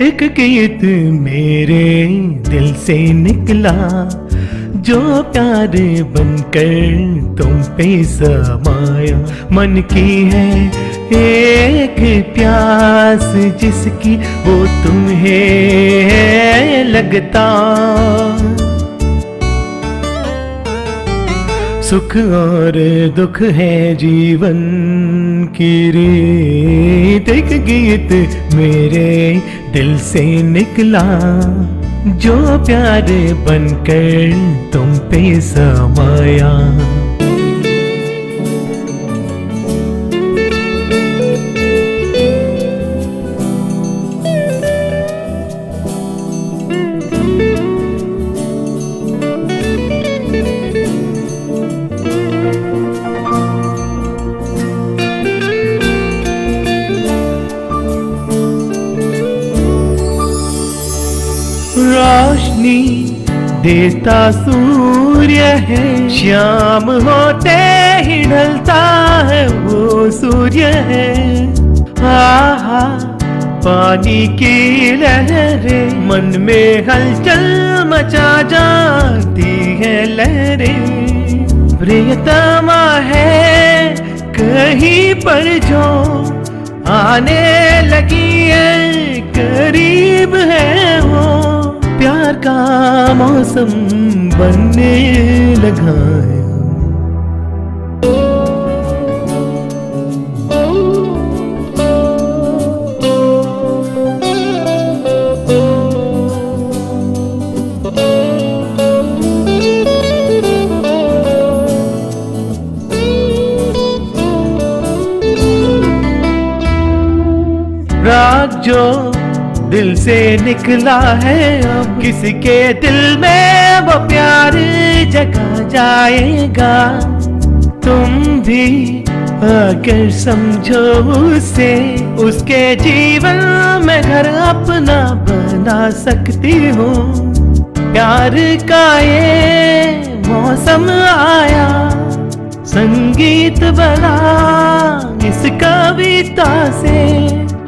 एक गीत मेरे दिल से निकला, जो प्यार बनकर तुम पे समाया। मन की है एक प्यास जिसकी वो तुम्हें लगता। सुख और दुख है जीवन की रीत, एक गीत मेरे दिल से निकला, जो प्यार बनकर तुम पे समाया। रोशनी देता सूर्य है, शाम होते ही ढलता है वो सूर्य है। आहा पानी की लहरें मन में हलचल मचा जाती है लहरें। प्रियतमा है कहीं पर जो आने लगी है, करीब है वो प्यार का मौसम बनने लगा है। राग जो दिल से निकला है, अब किसी के दिल में वो प्यार जगा जाएगा। तुम भी अगर समझो उसे, उसके जीवन में घर अपना बना सकती हो। प्यार का ये मौसम आया, संगीत बना इस कविता से।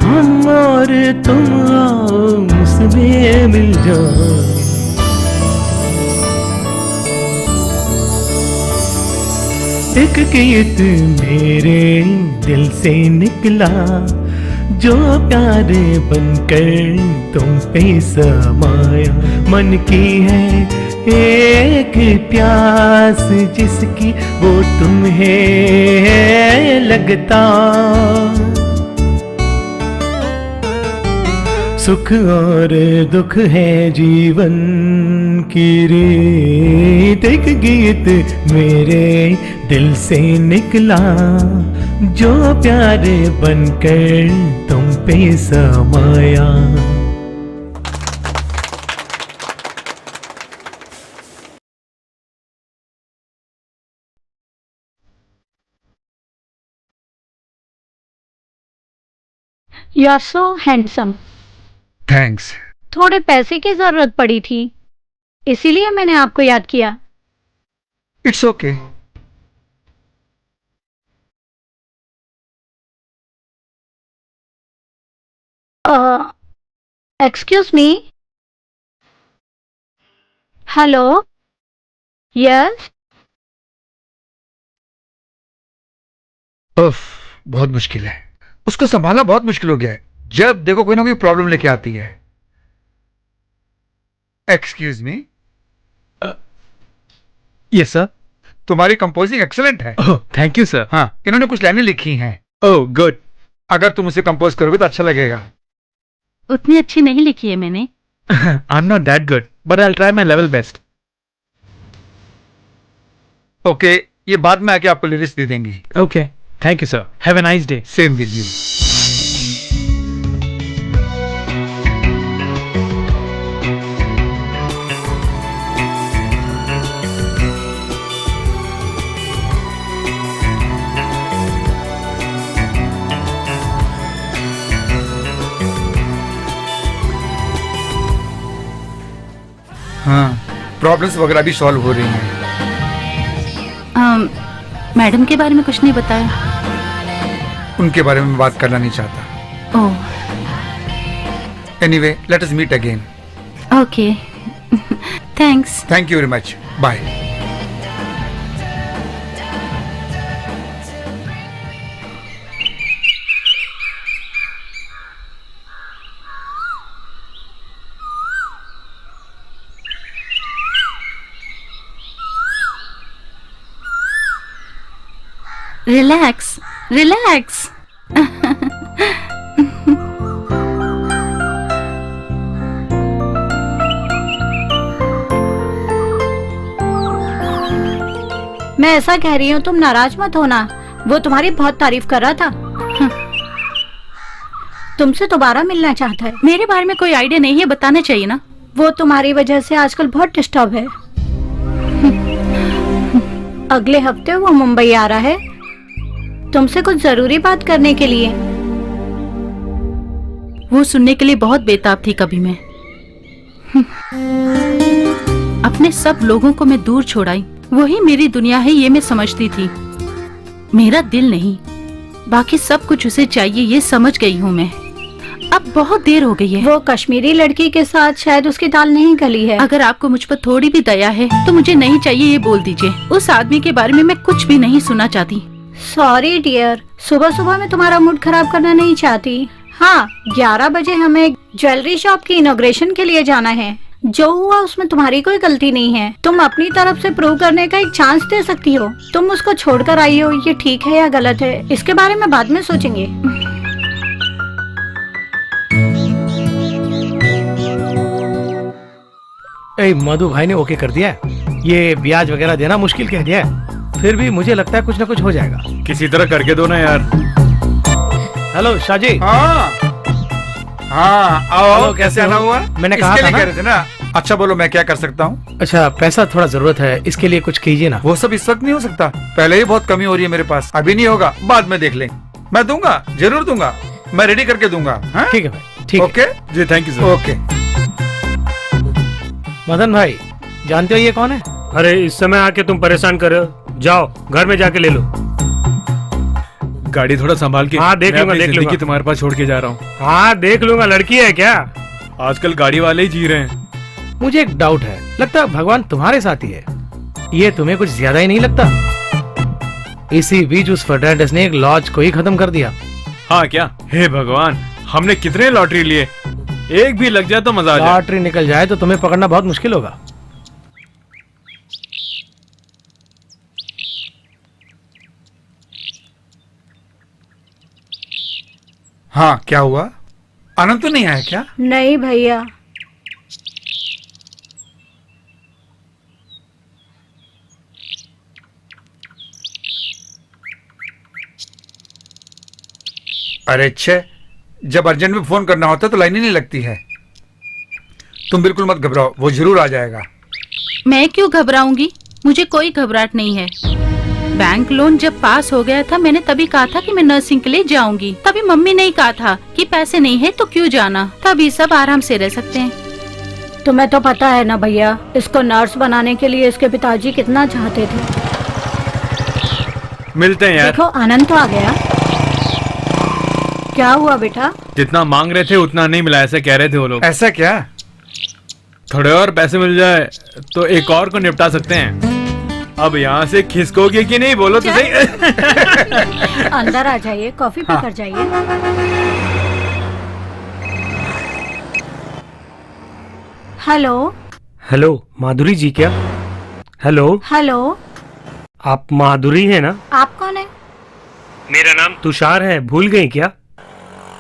हम और तुम आओ उसमें मिल जाओ। एक गीत मेरे दिल से निकला, जो प्यार बनकर तुम पे समाया। मन की है एक प्यास जिसकी वो तुम्हें लगता। सुख और दुख है जीवन की रीत, एक गीत मेरे दिल से निकला, जो प्यार बनकर तुम पे समाया। You are so handsome. Thanks. थोड़े पैसे की जरूरत पड़ी थी, इसीलिए मैंने आपको याद किया। It's okay. Excuse me. Hello. Yes. उफ, बहुत मुश्किल है, उसको संभालना बहुत मुश्किल हो गया है। जब देखो कोई ना कोई प्रॉब्लम लेके आती है। Excuse me. Yes sir. तुम्हारी कंपोजिंग एक्सेलेंट है। Oh thank you sir. हाँ, इन्होंने कुछ लाइनें लिखी हैं। Oh good. अगर तुम उसे कंपोज करोगे तो अच्छा लगेगा। उतनी अच्छी नहीं लिखी है मैंने। I am not that good but I will try my level best. Okay, ये बाद में आके आपको लिरिक्स दे देंगी। Okay thank you sir. Have a nice day. Same with you. हाँ, प्रॉब्लम्स वगैरह भी सॉल्व हो रही हैं। मैडम के बारे में कुछ नहीं बताया। उनके बारे में बात करना नहीं चाहता। Oh anyway let us meet again. Okay thanks. Thank you very much, bye. Relax relax. मैं ऐसा कह रही हूँ, तुम नाराज मत होना। वो तुम्हारी बहुत तारीफ कर रहा था। तुमसे दोबारा मिलना चाहता है। मेरे बारे में कोई आइडिया नहीं है, बताना चाहिए ना। वो तुम्हारी वजह से आजकल बहुत डिस्टर्ब है। अगले हफ्ते वो मुंबई आ रहा है तुमसे कुछ जरूरी बात करने के लिए। वो सुनने के लिए बहुत बेताब थी। कभी मैं अपने सब लोगों को मैं दूर छोड़ाई, वही मेरी दुनिया है ये मैं समझती थी। मेरा दिल नहीं, बाकी सब कुछ उसे चाहिए ये समझ गई हूँ मैं। अब बहुत देर हो गई है। वो कश्मीरी लड़की के साथ शायद उसकी दाल नहीं गली है। अगर आपको मुझ पर थोड़ी भी दया है तो मुझे नहीं चाहिए ये बोल दीजिए। उस आदमी के बारे में मैं कुछ भी नहीं सुनना चाहती। सॉरी डियर, सुबह सुबह मैं तुम्हारा मूड खराब करना नहीं चाहती। हाँ, 11 बजे हमें ज्वेलरी शॉप की इनॉग्रेशन के लिए जाना है। जो हुआ उसमें तुम्हारी कोई गलती नहीं है। तुम अपनी तरफ से प्रूव करने का एक चांस दे सकती हो। तुम उसको छोड़कर आई हो, ये ठीक है या गलत है इसके बारे में बाद में सोचेंगे। मधु भाई ने ओके कर दिया है। ये ब्याज वगैरह देना मुश्किल कह दिया है, फिर भी मुझे लगता है कुछ ना कुछ हो जाएगा। किसी तरह करके दो ना यार। हेलो शाहजी। हाँ आओ। हेलो, कैसे आना हो? हुआ? मैंने कहा इसके था लिए ना। कह रहे थे ना। अच्छा बोलो, मैं क्या कर सकता हूँ? अच्छा, पैसा थोड़ा जरूरत है, इसके लिए कुछ कीजिए ना। वो सब इस वक्त नहीं हो सकता, पहले ही बहुत कमी हो रही है मेरे पास। अभी नहीं होगा, बाद में देख लेंगे। मैं दूंगा, जरूर दूंगा, मैं रेडी करके दूंगा। हाँ? ठीक है भाई, ठीक है। Okay ji thank you sir. Okay. Madan भाई, जानते हो ये कौन है? अरे इस समय आके तुम परेशान कर रहे हो, जाओ घर में जाके ले लो। गाड़ी थोड़ा संभाल के। हाँ, देख मैं लूंगा, अपनी देख जिंदगी लूंगा। तुम्हारे पास छोड़ के जा रहा हूँ। हाँ देख लूंगा। लड़की है क्या? आजकल गाड़ी वाले ही जी रहे हैं। मुझे एक डाउट है, लगता है भगवान तुम्हारे साथ ही है। ये तुम्हें कुछ ज्यादा ही नहीं लगता? इसी बीच उस फर्नांडिस ने एक लॉज को ही खत्म कर दिया। हाँ क्या? हे भगवान, हमने कितने लॉटरी लिए, एक भी लग जाए तो मजा आ जाए। लॉटरी निकल जाए तो तुम्हें पकड़ना बहुत मुश्किल होगा। हाँ क्या हुआ? आनंद तो नहीं आया क्या? नहीं भैया। अरे अच्छे, जब अर्जेंट में फोन करना होता है तो लाइन ही नहीं लगती है। तुम बिल्कुल मत घबराओ, वो जरूर आ जाएगा। मैं क्यों घबराऊंगी? मुझे कोई घबराहट नहीं है। बैंक लोन जब पास हो गया था मैंने तभी कहा था कि मैं नर्सिंग के लिए जाऊंगी। तभी मम्मी ने कहा था कि पैसे नहीं है तो क्यों जाना, तभी सब आराम से रह सकते हैं। तुम्हें तो पता है ना भैया, इसको नर्स बनाने के लिए इसके पिताजी कितना चाहते थे। मिलते हैं यार। देखो आनंद तो आ गया। क्या हुआ बेटा? जितना मांग रहे थे उतना नहीं मिला, ऐसे कह रहे थे वो लोग। ऐसा क्या? थोड़े और पैसे मिल जाए तो एक और को निपटा सकते हैं। अब यहाँ से खिसकोगे कि नहीं बोलो तो सही। अंदर आ जाइए, कॉफी पी कर जाइए। हेलो हेलो माधुरी जी क्या? हेलो, हेलो, आप माधुरी है ना? आप कौन है? मेरा नाम तुषार है, भूल गई क्या?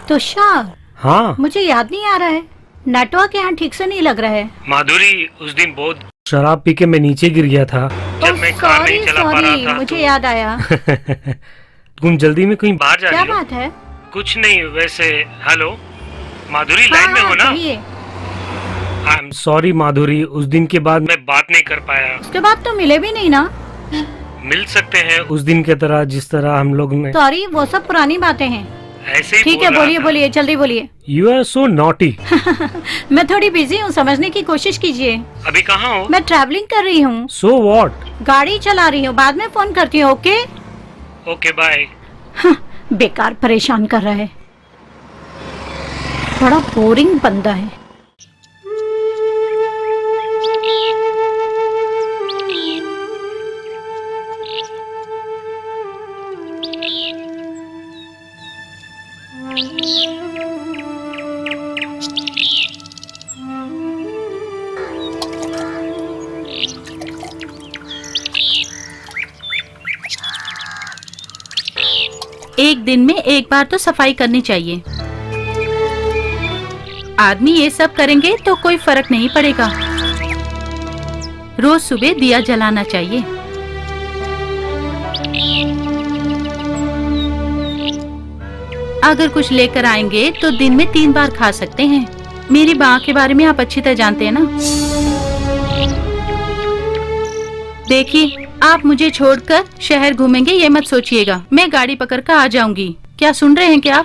तुषार? हाँ मुझे याद नहीं आ रहा है, नेटवर्क यहाँ ठीक से नहीं लग रहा है। माधुरी, उस दिन बहुत शराब पी के मैं नीचे गिर गया था जब मैं कार नहीं चला पा रहा था। मुझे याद आया। तुम जल्दी में कहीं बाहर जा क्या रही हो? बात है? कुछ नहीं वैसे। हेलो माधुरी, हाँ, लाइन में हो ना? कहिए। आई एम सॉरी माधुरी, उस दिन के बाद मैं बात नहीं कर पाया। उसके बाद तो मिले भी नहीं ना। मिल सकते हैं उस दिन के तरह, जिस तरह हम लोग ने। सॉरी, वो सब पुरानी बातें हैं। ऐसे ही ठीक है, बोलिए बोलिए, जल्दी बोलिए। You are so naughty. मैं थोड़ी बिजी हूँ, समझने की कोशिश कीजिए। अभी कहाँ हो? मैं ट्रैवलिंग कर रही हूँ। So what? गाड़ी चला रही हूँ, बाद में फोन करती हूँ। ओके? Okay bye. बेकार परेशान कर रहा है। बड़ा बोरिंग बंदा है। एक दिन में एक बार तो सफाई करनी चाहिए। आदमी ये सब करेंगे तो कोई फर्क नहीं पड़ेगा। रोज सुबह दिया जलाना चाहिए। अगर कुछ लेकर आएंगे तो दिन में 3 बार खा सकते हैं। मेरी माँ के बारे में आप अच्छी तरह जानते हैं ना। देखिए, आप मुझे छोड़कर शहर घूमेंगे ये मत सोचिएगा। मैं गाड़ी पकड़कर आ जाऊंगी। क्या सुन रहे हैं क्या आप?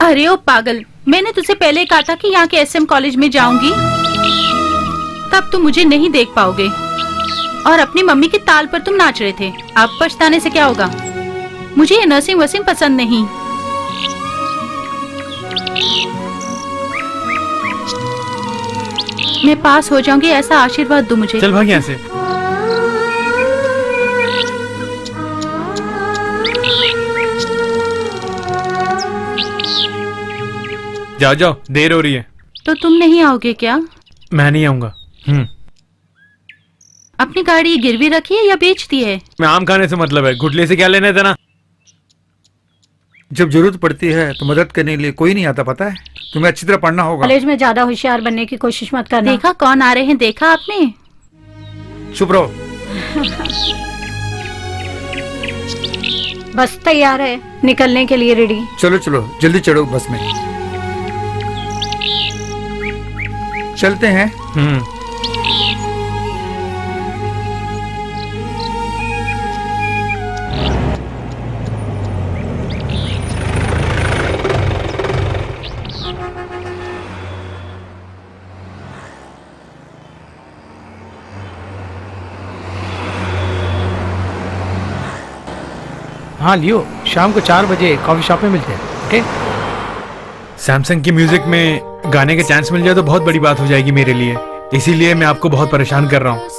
अरे ओ पागल, मैंने तुझसे पहले कहा था कि यहाँ के एसएम कॉलेज में जाऊंगी। तब तुम मुझे नहीं देख पाओगे। और अपनी मम्मी की ताल पर तुम नाच रहे थे। अब पछताने से क्या होगा? मुझे ये नर्सिंग वसिंग पसंद नहीं। मैं पास हो जाऊंगी ऐसा आशीर्वाद दो मुझे। चल भाग यहाँ से। जाओ जाओ, देर हो रही है। तो तुम नहीं आओगे क्या? मैं नहीं आऊंगा। अपनी गाड़ी गिरवी रखी है या बेच दी है? मैं आम खाने से मतलब है, गुटले से क्या लेने देना। जब जरूरत पड़ती है तो मदद करने के लिए कोई नहीं आता, पता है? तुम्हें अच्छी तरह पढ़ना होगा। कॉलेज में ज्यादा होशियार बनने की कोशिश मत करना। देखा कौन आ रहे हैं? देखा आपने? चुप रहो। बस तैयार है निकलने के लिए, रेडी। चलो चलो जल्दी चढ़ो बस में। चलते हैं। हाँ लियो, शाम को 4 बजे कॉफी शॉप में मिलते हैं। ओके? सैमसंग की म्यूजिक में गाने के चांस मिल जाए तो बहुत बड़ी बात हो जाएगी मेरे लिए। इसीलिए मैं आपको बहुत परेशान कर रहा हूँ।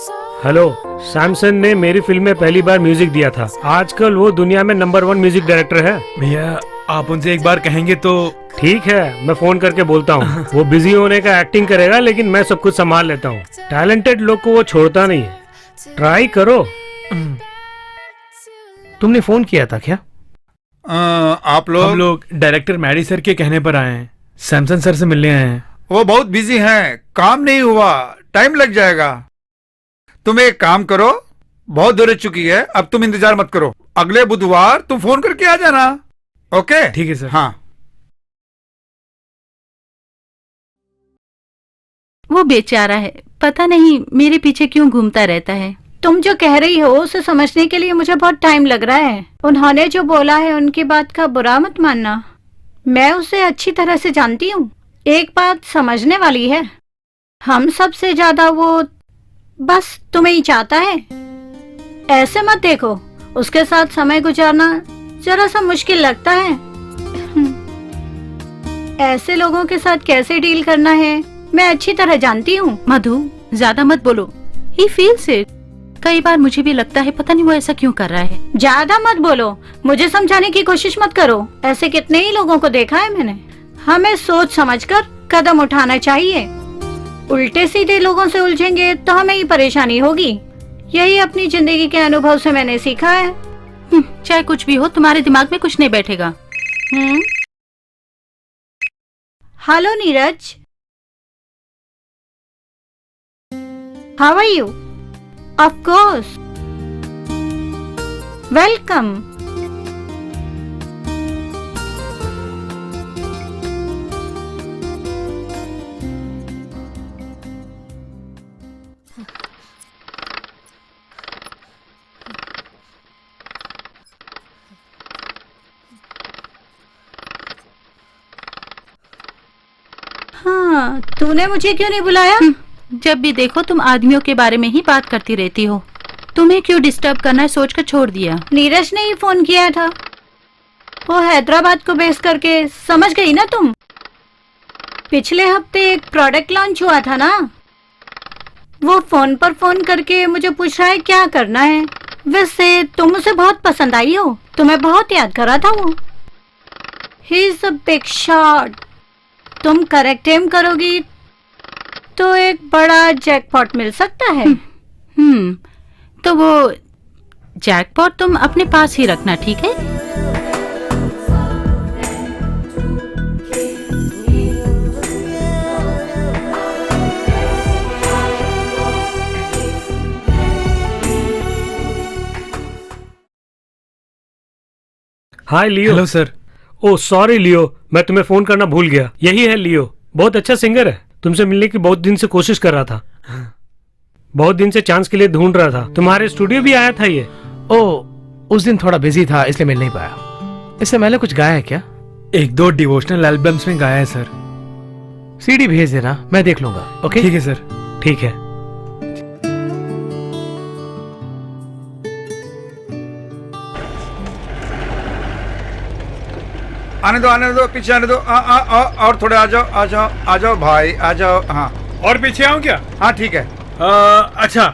हेलो, सैमसंग ने मेरी फिल्म में पहली बार म्यूजिक दिया था। आजकल वो दुनिया में नंबर 1 म्यूजिक डायरेक्टर है। भैया, आप उनसे एक बार कहेंगे तो। ठीक है, मैं फोन करके बोलता हूँ। वो बिजी होने का एक्टिंग करेगा, लेकिन मैं सब कुछ संभाल लेता हूँ। टैलेंटेड लोग को वो छोड़ता नहीं है। ट्राई करो। तुमने फोन किया था क्या? आप हम लोग? लोग डायरेक्टर मैडी सर के कहने पर आए हैं। सैमसंग सर से मिलने आए हैं। वो बहुत बिजी हैं, काम नहीं हुआ, टाइम लग जाएगा। तुम एक काम करो, बहुत देर हो चुकी है, अब तुम इंतजार मत करो। अगले बुधवार तुम फोन करके आ जाना। ओके? ठीक है सर। हाँ। वो बेचारा है, पता नहीं मेरे पीछे क्यों घूमता रहता है। तुम जो कह रही हो उसे समझने के लिए मुझे बहुत टाइम लग रहा है। उन्होंने जो बोला है उनकी बात का बुरा मत मानना। मैं उसे अच्छी तरह से जानती हूँ। एक बात समझने वाली है, हम सबसे ज्यादा वो बस तुम्हें ही चाहता है। ऐसे मत देखो, उसके साथ समय गुजारना जरा सा मुश्किल लगता है। ऐसे लोगों के साथ कैसे डील करना है मैं अच्छी तरह जानती हूँ। मधु, ज्यादा मत बोलो। He feels it। कई बार मुझे भी लगता है पता नहीं वो ऐसा क्यों कर रहा है। ज्यादा मत बोलो, मुझे समझाने की कोशिश मत करो। ऐसे कितने ही लोगों को देखा है मैंने। हमें सोच समझकर कदम उठाना चाहिए। उल्टे सीधे लोगों से उलझेंगे तो हमें ही परेशानी होगी। यही अपनी जिंदगी के अनुभव से मैंने सीखा है। चाहे कुछ भी हो, तुम्हारे दिमाग में कुछ नहीं बैठेगा। Hello Neeraj, how are you? Of course, welcome. हाँ, तूने मुझे क्यों नहीं बुलाया? जब भी देखो तुम आदमियों के बारे में ही बात करती रहती हो। तुम्हें क्यों डिस्टर्ब करना है सोचकर छोड़ दिया। नीरज ने ही फोन किया था। वो हैदराबाद को बेस करके, समझ गई ना तुम? पिछले हफ्ते एक प्रोडक्ट लॉन्च हुआ था ना, वो फोन पर फोन करके मुझे पूछ रहा है क्या करना है। वैसे तुम उसे बहुत पसंद आई हो, तुम्हें बहुत याद करा था वो। He is a big shot. तुम करेक्ट एम करोगी तो एक बड़ा जैकपॉट मिल सकता है। तो वो जैकपॉट तुम अपने पास ही रखना, ठीक है? Hi Leo. Hello sir. Oh sorry Leo, मैं तुम्हें फोन करना भूल गया। यही है लियो, बहुत अच्छा सिंगर है। तुमसे मिलने की बहुत दिन से कोशिश कर रहा था, बहुत दिन से चांस के लिए ढूंढ रहा था। तुम्हारे स्टूडियो भी आया था ये। उस दिन थोड़ा बिजी था इसलिए मिल नहीं पाया। इससे पहले कुछ गाया है क्या? 1-2 डिवोशनल एल्बम्स में गाया है सर। सीडी भेज देना, मैं देख लूंगा। ओके ठीक है सर। ठीक है। आने दो, पीछे आने दो। और थोड़े आ जाओ भाई, आ जाओ। हाँ और पीछे आऊं क्या? हाँ ठीक है। अच्छा,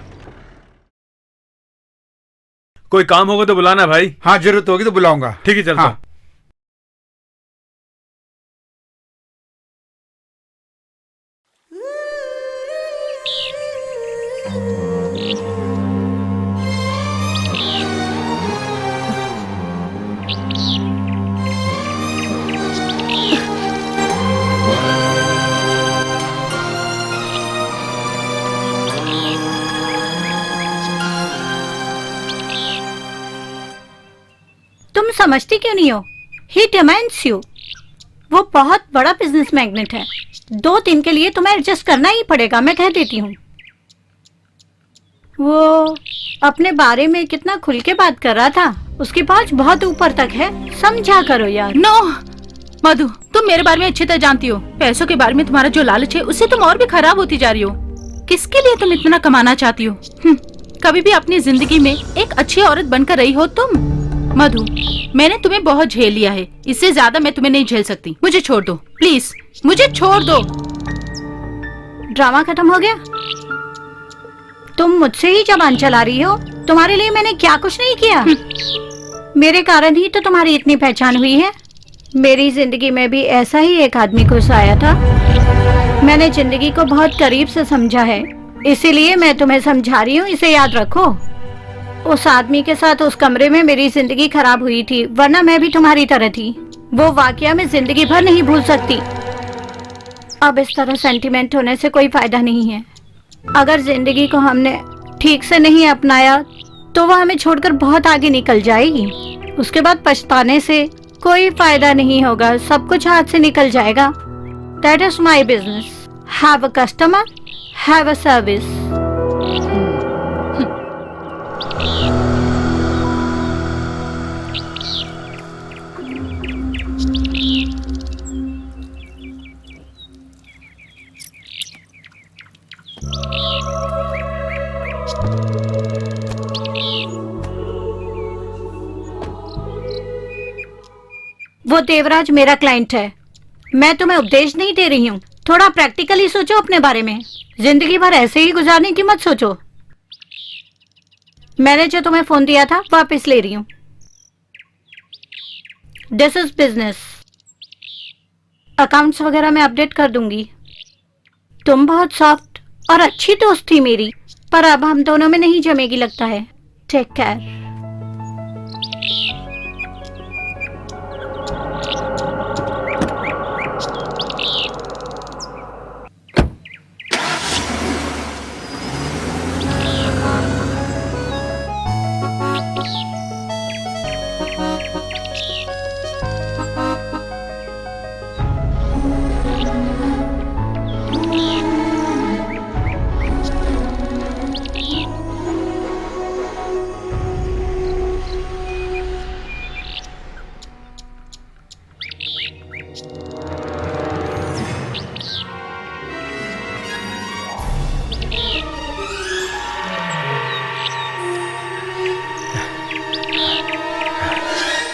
कोई काम होगा तो बुलाना भाई। हाँ जरूरत होगी तो बुलाऊंगा। ठीक है, चलता हाँ। हूं। तुम समझती क्यों नहीं हो? ही डिमांड्स यू। वो बहुत बड़ा बिजनेस मैग्नेट है। 2 दिन के लिए तुम्हें एडजस्ट करना ही पड़ेगा, मैं कह देती हूँ। वो अपने बारे में कितना खुल के बात कर रहा था, उसकी पहुंच बहुत ऊपर तक है। समझा करो यार। नो मधु, तुम मेरे बारे में अच्छी तरह जानती हो। पैसों के बारे में तुम्हारा जो लालच है उससे तुम और भी खराब होती जा रही हो। किसके लिए तुम इतना कमाना चाहती हो? कभी भी अपनी जिंदगी में एक अच्छी औरत बनकर रही हो तुम? मधु, मैंने तुम्हें बहुत झेल लिया है, इससे ज्यादा मैं तुम्हें नहीं झेल सकती। मुझे छोड़ दो प्लीज, मुझे छोड़ दो। ड्रामा खत्म हो गया? तुम मुझसे ही जबान चला रही हो। तुम्हारे लिए मैंने क्या कुछ नहीं किया। मेरे कारण ही तो तुम्हारी इतनी पहचान हुई है। मेरी जिंदगी में भी ऐसा ही एक आदमी घुस आया था। मैंने जिंदगी को बहुत करीब से समझा है, इसीलिए मैं तुम्हें समझा रही हूँ, इसे याद रखो। उस आदमी के साथ उस कमरे में मेरी जिंदगी खराब हुई थी, वरना मैं भी तुम्हारी तरह थी। वो वाकया मैं जिंदगी भर नहीं भूल सकती। अब इस तरह सेंटिमेंट होने से कोई फायदा नहीं है। अगर जिंदगी को हमने ठीक से नहीं अपनाया तो वह हमें छोड़कर बहुत आगे निकल जाएगी। उसके बाद पछताने से कोई फायदा नहीं होगा, सब कुछ हाथ से निकल जाएगा। That is my business. Have a customer, have a service. वो देवराज मेरा क्लाइंट है। मैं तुम्हें उपदेश नहीं दे रही हूँ, थोड़ा प्रैक्टिकली सोचो अपने बारे में। जिंदगी भर ऐसे ही गुजारने की मत सोचो। मैंने जो तुम्हें फोन दिया था वापस ले रही हूँ। This is business. अकाउंट्स वगैरह मैं अपडेट कर दूंगी। तुम बहुत सॉफ्ट और अच्छी दोस्त थी मेरी, पर अब हम दोनों में नहीं जमेगी लगता है। Take care.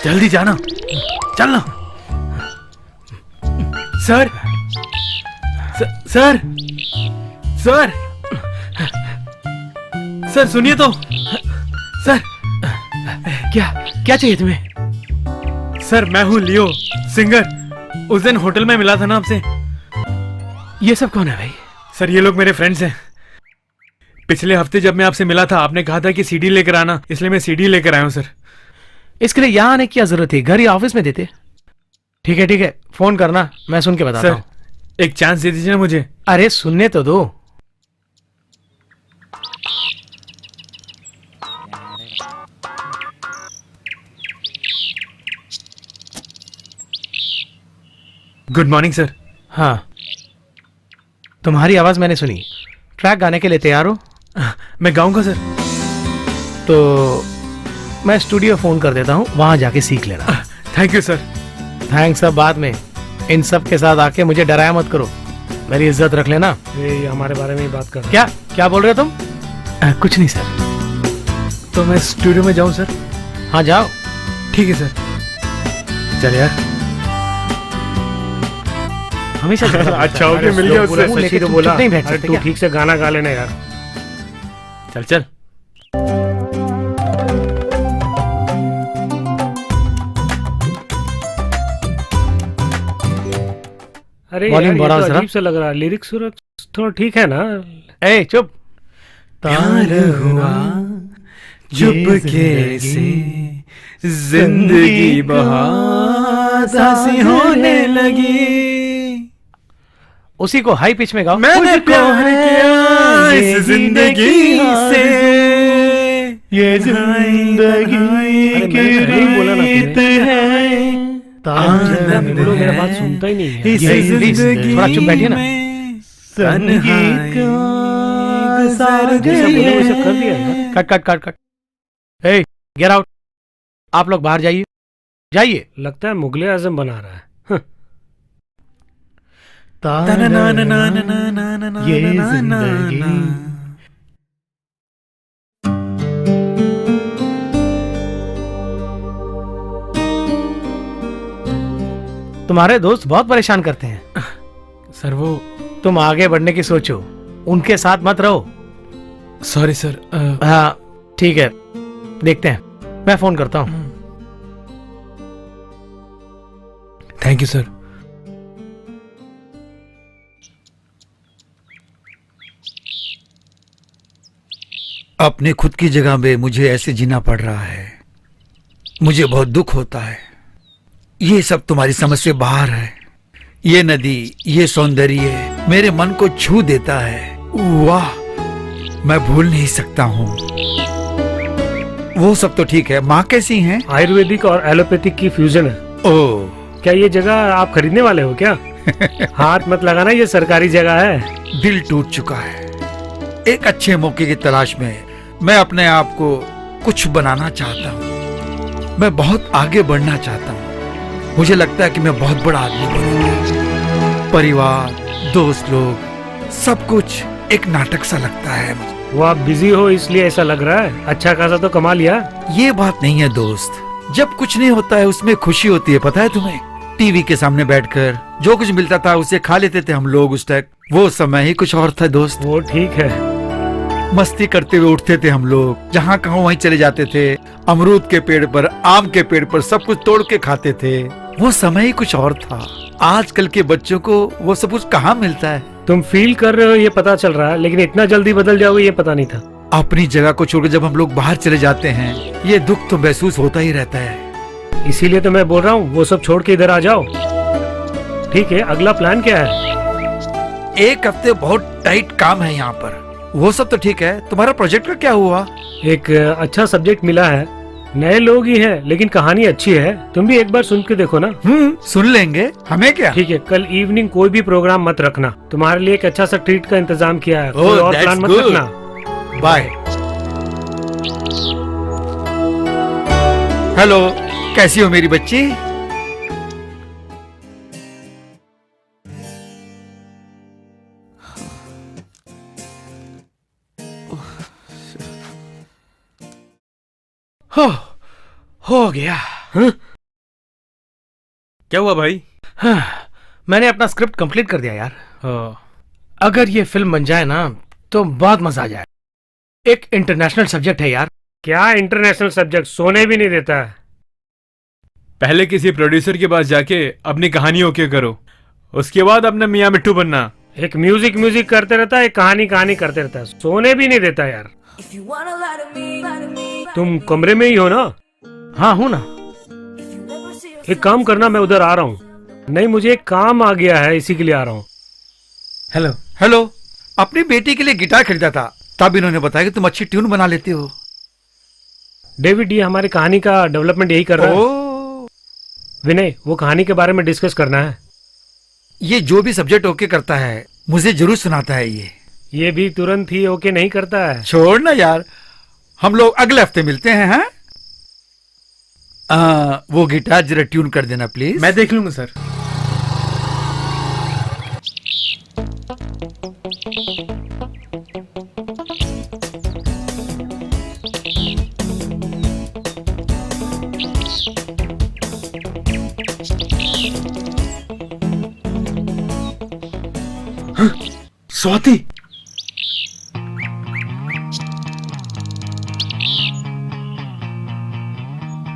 जल्दी जाना, चलना। सर सर सर सर सुनिए तो। सर क्या क्या चाहिए तुम्हें? सर मैं हूँ लियो, सिंगर। उस दिन होटल में मिला था ना आपसे। ये सब कौन है भाई? सर ये लोग मेरे फ्रेंड्स हैं। पिछले हफ्ते जब मैं आपसे मिला था आपने कहा था कि सीडी लेकर आना, इसलिए मैं सीडी लेकर आया हूँ सर। इसके लिए यहाँ आने की क्या जरूरत है? घर या ऑफिस में देते। ठीक है, फोन करना, मैं सुन के बताता सर हूँ। एक चांस दे दीजिए ना मुझे। अरे सुनने तो दो। Good morning sir. हाँ, तुम्हारी आवाज मैंने सुनी। ट्रैक गाने के लिए तैयार हो? मैं गाऊंगा सर। तो मैं स्टूडियो फोन कर देता हूँ, वहां जाके सीख लेना। Thank you sir. थैंक्स सब बाद में। इन सब के साथ आके मुझे डराया मत करो, मेरी इज्जत रख लेना। ये हमारे बारे में ही बात कर रहे क्या क्या बोल रहे हो तुम? कुछ नहीं सर। तो मैं स्टूडियो में जाऊं सर? हाँ जाओ। ठीक है सर। चल यार। हमेशा अच्छा हो हैं। गया, मिल गया पूरा उससे। सच्ची तो तुम बोला। चुप नहीं बैठ अरे सकते तू क्या? ठीक से गाना गा लेना यार। चल चल। अरे Volume यार ये बढ़ाओ तो जरा। अजीब सा लग रहा है। लिरिक्स थोड़ा ठीक है ना? ए चुप। प्यार हुआ चुपके से, जिंदगी बहुत हंसी होने लगी। उसी को हाई पिच में गाओ। मैंने प्यार किया इस जिंदगी से, ये अरे मैंने पहले ही बोला ना तुम्हें। आनंद वो लोग मेरा है बात सुनता ही नहीं है। इस यही, please, जिंदगी थोड़ा चुप बैठिए ना। में तन्हाई गुजर जैसा गई बोले वैसा है। कर दिया यार। Cut cut cut cut. ए गेट आउट। आप लोग बाहर जाइए, जाइए। लगता है मुगले आजम बना रहा है। ये जिंदगी। तुम्हारे दोस्त बहुत परेशान करते हैं। सर वो तुम आगे बढ़ने की सोचो, उनके साथ मत रहो। Sorry sir. हाँ ठीक है, देखते हैं, मैं फोन करता हूँ। Thank you sir. अपने खुद की जगह में मुझे ऐसे जीना पड़ रहा है, मुझे बहुत दुख होता है। ये सब तुम्हारी समझ से बाहर है। ये नदी, ये सौंदर्य मेरे मन को छू देता है। वाह, मैं भूल नहीं सकता हूँ। वो सब तो ठीक है, माँ कैसी हैं? आयुर्वेदिक और एलोपैथिक की फ्यूजन है। ओह, क्या ये जगह आप खरीदने वाले हो क्या? हाथ मत लगाना, ये सरकारी जगह है। दिल टूट चुका है। एक अच्छे मौके की तलाश में मैं अपने आप को कुछ बनाना चाहता हूँ। मैं बहुत आगे बढ़ना चाहता हूँ। मुझे लगता है कि मैं बहुत बड़ा आदमी बनूंगा। परिवार, दोस्त लोग, सब कुछ एक नाटक सा लगता है मुझे। वो आप बिजी हो इसलिए ऐसा लग रहा है। अच्छा खासा तो कमा लिया। ये बात नहीं है दोस्त, जब कुछ नहीं होता है उसमें खुशी होती है, पता है तुम्हें? टीवी के सामने बैठकर जो कुछ मिलता था उसे खा लेते थे हम लोग उस तक। वो समय ही कुछ और था दोस्त। वो ठीक है। मस्ती करते हुए उठते थे हम लोग, जहाँ कहाँ वहीं चले जाते थे। अमरूद के पेड़ पर, आम के पेड़ पर सब कुछ तोड़ के खाते थे। वो समय ही कुछ और था। आजकल के बच्चों को वो सब कुछ कहाँ मिलता है? तुम फील कर रहे हो ये पता चल रहा है, लेकिन इतना जल्दी बदल जाओगे ये पता नहीं था। अपनी जगह को छोड़कर जब हम लोग बाहर चले जाते हैं, ये दुख तो महसूस होता ही रहता है। इसीलिए तो मैं बोल रहा हूँ वो सब छोड़ के इधर आ जाओ। ठीक है, अगला प्लान क्या है? एक हफ्ते बहुत टाइट काम है यहाँ पर। वो सब तो ठीक है, तुम्हारा प्रोजेक्ट का क्या हुआ? एक अच्छा सब्जेक्ट मिला है। नए लोग ही हैं, लेकिन कहानी अच्छी है। तुम भी एक बार सुन के देखो ना। सुन लेंगे, हमें क्या। ठीक है, कल इवनिंग कोई भी प्रोग्राम मत रखना। तुम्हारे लिए एक अच्छा सा ट्रीट का इंतजाम किया है। कोई और that's प्लान मत good. रखना। बाय। हेलो, कैसी हो मेरी बच्ची? हो गया। क्या हुआ भाई? मैंने अपना स्क्रिप्ट कंप्लीट कर दिया यार। हाँ। अगर ये फिल्म बन जाए ना तो बहुत मजा आ जाए। एक इंटरनेशनल सब्जेक्ट है यार। क्या इंटरनेशनल सब्जेक्ट, सोने भी नहीं देता है। पहले किसी प्रोड्यूसर के पास जाके अपनी कहानी ओके करो, उसके बाद अपना मियाँ मिट्टू बनना। एक म्यूजिक करते रहता है, एक कहानी करते रहता है, सोने भी नहीं देता यार। तुम कमरे में ही हो ना? हाँ हूँ ना। एक काम करना, मैं उधर आ रहा हूँ। नहीं, मुझे एक काम आ गया है, इसी के लिए आ रहा हूँ। हेलो। हेलो। अपनी बेटी के लिए गिटार खरीदा था, तब इन्होंने बताया कि तुम अच्छी ट्यून बना लेते हो। डेविड, ये हमारी कहानी का डेवलपमेंट यही कर रहा है। ओ, विनय, वो कहानी के बारे में डिस्कस करना है। ये जो भी सब्जेक्ट ओके करता है मुझे जरूर सुनाता है। ये भी तुरंत ही ओके नहीं करता है। छोड़ ना यार, हम लोग अगले हफ्ते मिलते हैं। हाँ? वो गिटार जरा ट्यून कर देना प्लीज। मैं देख लूंगा सर। स्वाति,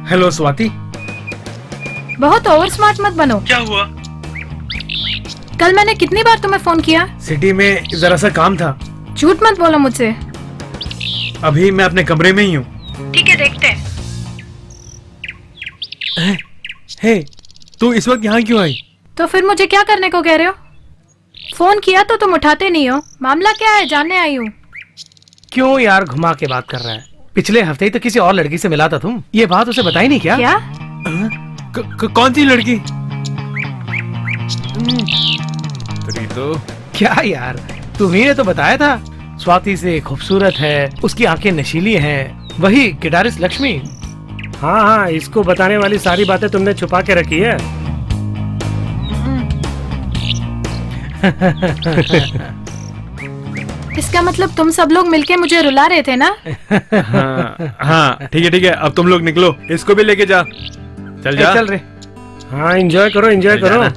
हेलो स्वाति। बहुत ओवर स्मार्ट मत बनो। क्या हुआ? कल मैंने कितनी बार तुम्हें फोन किया? सिटी में जरा सा काम था। झूठ मत बोलो मुझसे। अभी मैं अपने कमरे में ही हूँ। ठीक है, देखते हैं। हे, तू इस वक्त यहाँ क्यों आई? तो फिर मुझे क्या करने को कह रहे हो? फोन किया तो तुम उठाते नहीं हो। मामला क्या है, जानने आई हूँ। क्यों यार घुमा के बात कर रहा है? पिछले हफ्ते ही तो किसी और लड़की से मिला था तुम। ये बात उसे बताई नहीं क्या? क्या? कौन सी लड़की? तो क्या यार, तुम्ही ने तो बताया था स्वाति से खूबसूरत है, उसकी आंखें नशीली हैं, वही गिटारिस्ट लक्ष्मी। हाँ, इसको बताने वाली सारी बातें तुमने छुपा के रखी है। इसका मतलब तुम सब लोग मिलके मुझे रुला रहे थे ना? हाँ, ठीक है, अब तुम लोग निकलो, इसको भी लेके जा। चल जा। चल रे। हाँ, एंजॉय करो।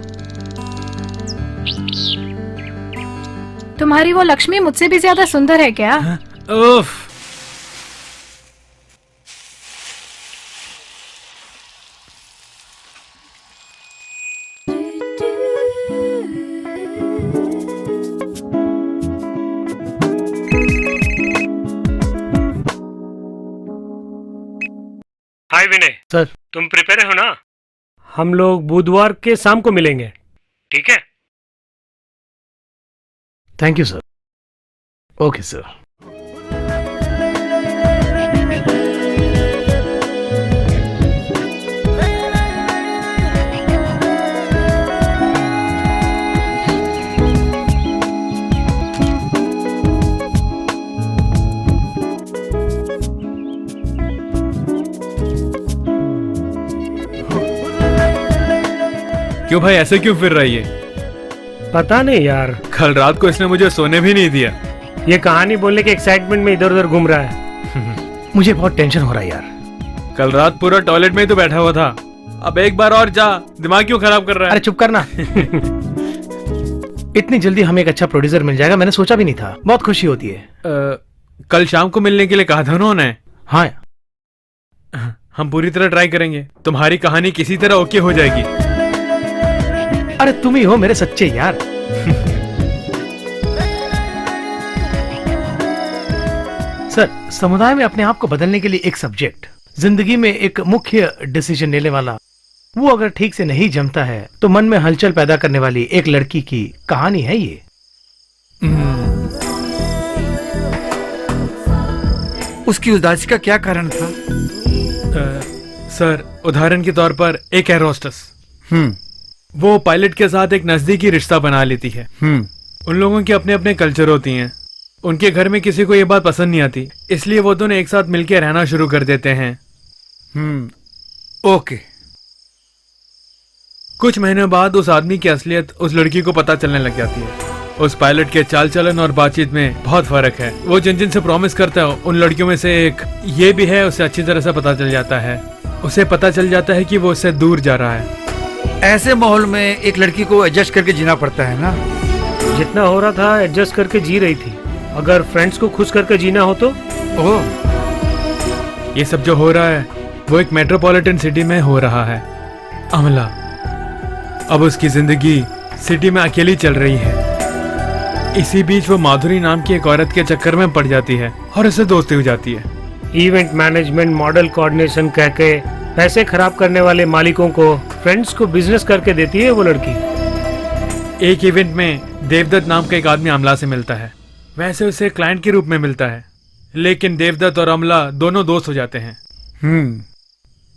तुम्हारी वो लक्ष्मी मुझसे भी ज्यादा सुंदर है क्या? उफ। हाय विनय। सर। तुम प्रिपेयर हो ना? हम लोग बुधवार के शाम को मिलेंगे, ठीक है? Thank you sir. Okay sir. क्यों भाई, ऐसे क्यों फिर रही है? पता नहीं यार, कल रात को इसने मुझे सोने भी नहीं दिया। ये कहानी बोलने के एक्साइटमेंट में इधर उधर घूम रहा है। मुझे बहुत टेंशन हो रहा है यार। कल रात पूरा टॉयलेट में ही तो बैठा हुआ था। अब एक बार और जा, दिमाग क्यों खराब कर रहा है? अरे चुप करना। इतनी जल्दी हमें एक अच्छा प्रोड्यूसर मिल जाएगा मैंने सोचा भी नहीं था। बहुत खुशी होती है। कल शाम को मिलने के लिए कहा था उन्होंने। हाँ, हम पूरी तरह ट्राई करेंगे। तुम्हारी कहानी किसी तरह ओके हो जाएगी। अरे तुम ही हो मेरे सच्चे यार। सर, समुदाय में अपने आप को बदलने के लिए एक सब्जेक्ट, जिंदगी में एक मुख्य डिसीजन लेने वाला, वो अगर ठीक से नहीं जमता है तो मन में हलचल पैदा करने वाली एक लड़की की कहानी है ये। उसकी उदासी का क्या कारण था? सर, उदाहरण के तौर पर एक एयर होस्टेस, वो पायलट के साथ एक नजदीकी रिश्ता बना लेती है। उन लोगों के अपने अपने कल्चर होती हैं। उनके घर में किसी को ये बात पसंद नहीं आती, इसलिए वो दोनों एक साथ मिलकर रहना शुरू कर देते हैं। ओके। कुछ महीनों बाद उस आदमी की असलियत उस लड़की को पता चलने लग जाती है। उस पायलट के चाल चलन और बातचीत में बहुत फर्क है। वो जिन जिन से प्रॉमिस करता है उन लड़कियों में से एक ये भी है, उसे अच्छी तरह से पता चल जाता है। उसे पता चल जाता है कि वो उससे दूर जा रहा है। ऐसे माहौल में एक लड़की को एडजस्ट करके जीना पड़ता है ना। जितना हो रहा था एडजस्ट करके जी रही थी। अगर फ्रेंड्स को खुश करके जीना हो तो ओह, ये सब जो हो रहा है वो एक मेट्रोपॉलिटन सिटी में हो रहा है। अमला अब उसकी जिंदगी सिटी में अकेली चल रही है। इसी बीच वो माधुरी नाम की एक औरत के चक्कर में पड़ जाती है और उससे दोस्ती हो जाती है। इवेंट मैनेजमेंट मॉडल कोऑर्डिनेशन कह के पैसे खराब करने वाले मालिकों को फ्रेंड्स को बिजनेस करके देती है वो लड़की। एक इवेंट में देवदत्त नाम का एक आदमी अमला से मिलता है। वैसे उसे क्लाइंट के रूप में मिलता है, लेकिन देवदत्त और अमला दोनों दोस्त हो जाते हैं।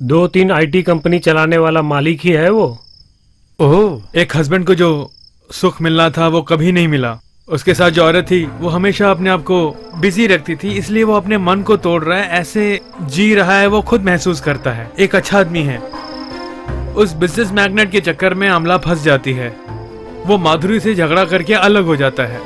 2-3 आईटी कंपनी चलाने वाला मालिक ही है वो। ओह, एक हस्बैंड को जो सुख मिलना था वो कभी नहीं मिला। उसके साथ जो औरत थी वो हमेशा अपने आप को बिजी रखती थी, इसलिए वो अपने मन को तोड़ रहा है, ऐसे जी रहा है, वो खुद महसूस करता है। एक अच्छा आदमी है। उस बिजनेस मैग्नेट के चक्कर में अमला फंस जाती है। वो माधुरी से झगड़ा करके अलग हो जाता है।